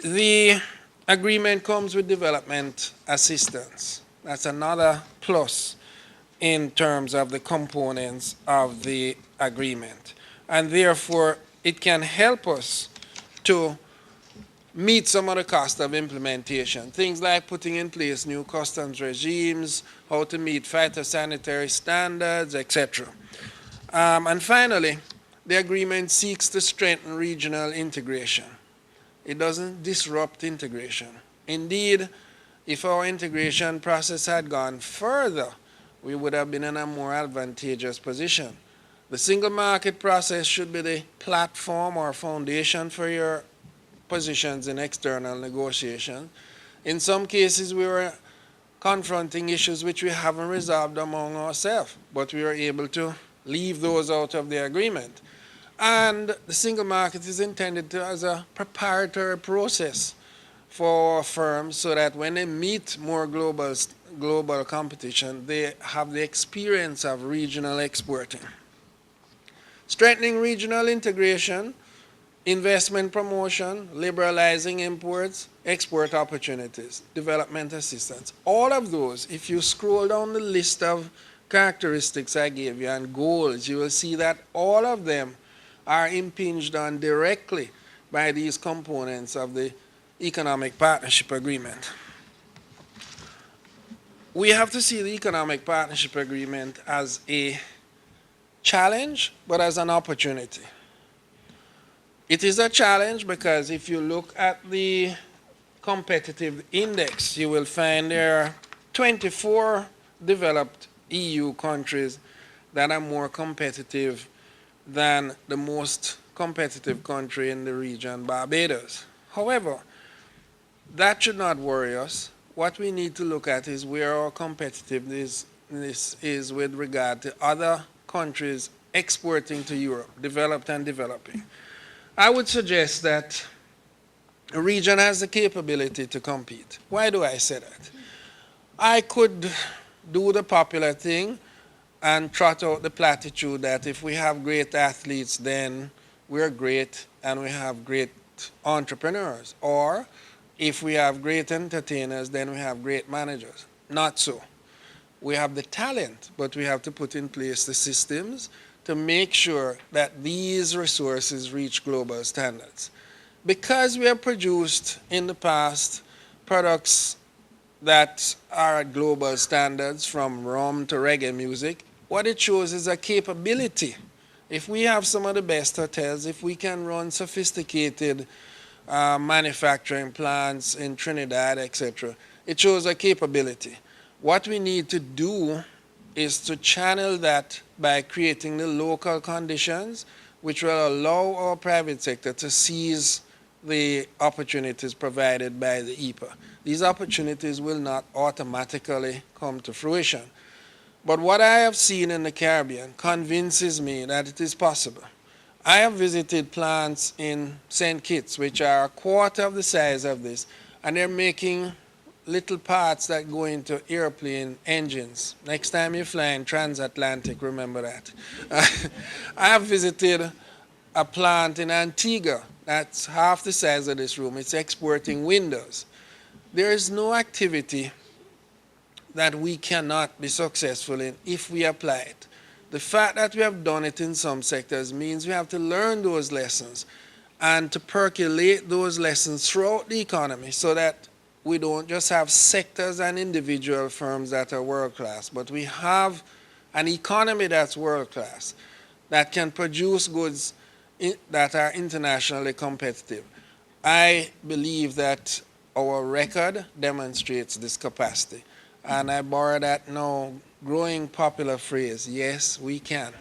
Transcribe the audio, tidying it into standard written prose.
The agreement comes with development assistance. That's another plus in terms of the components of the agreement. And therefore, it can help us to meet some of the cost of implementation. Things like putting in place new customs regimes, how to meet phytosanitary standards, etc. And finally, the agreement seeks to strengthen regional integration. It doesn't disrupt integration. Indeed, if our integration process had gone further, we would have been in a more advantageous position. The single market process should be the platform or foundation for your positions in external negotiation. In some cases, we were confronting issues which we haven't resolved among ourselves, but we were able to leave those out of the agreement. And the single market is intended as a preparatory process for firms so that when they meet more global competition, they have the experience of regional exporting. Strengthening regional integration, investment promotion, liberalizing imports, export opportunities, development assistance. All of those, if you scroll down the list of characteristics I gave you and goals, you will see that all of them are impinged on directly by these components of the Economic Partnership Agreement. We have to see the Economic Partnership Agreement as a challenge, but as an opportunity. It is a challenge because if you look at the competitive index, you will find there are 24 developed EU countries that are more competitive than the most competitive country in the region, Barbados. However, that should not worry us. What we need to look at is where our competitiveness is with regard to other countries exporting to Europe, developed and developing. I would suggest that a region has the capability to compete. Why do I say that? I could do the popular thing and trot out the platitude that if we have great athletes, then we're great and we have great entrepreneurs. Or if we have great entertainers, then we have great managers. Not so. We have the talent, but we have to put in place the systems to make sure that these resources reach global standards. Because we have produced in the past products that are at global standards, from rum to reggae music, what it shows is a capability. If we have some of the best hotels, if we can run sophisticated manufacturing plants in Trinidad, etc., it shows a capability. What we need to do is to channel that by creating the local conditions which will allow our private sector to seize the opportunities provided by the EPA. These opportunities will not automatically come to fruition. But what I have seen in the Caribbean convinces me that it is possible. I have visited plants in St. Kitts, which are a quarter of the size of this, and they're making little parts that go into airplane engines. Next time you fly in transatlantic, remember that. I have visited a plant in Antigua that's half the size of this room. It's exporting windows. There is no activity that we cannot be successful in if we apply it. The fact that we have done it in some sectors means we have to learn those lessons and to percolate those lessons throughout the economy so that we don't just have sectors and individual firms that are world-class, but we have an economy that's world-class, that can produce goods that are internationally competitive. I believe that our record demonstrates this capacity. And I borrow that now growing popular phrase, yes, we can.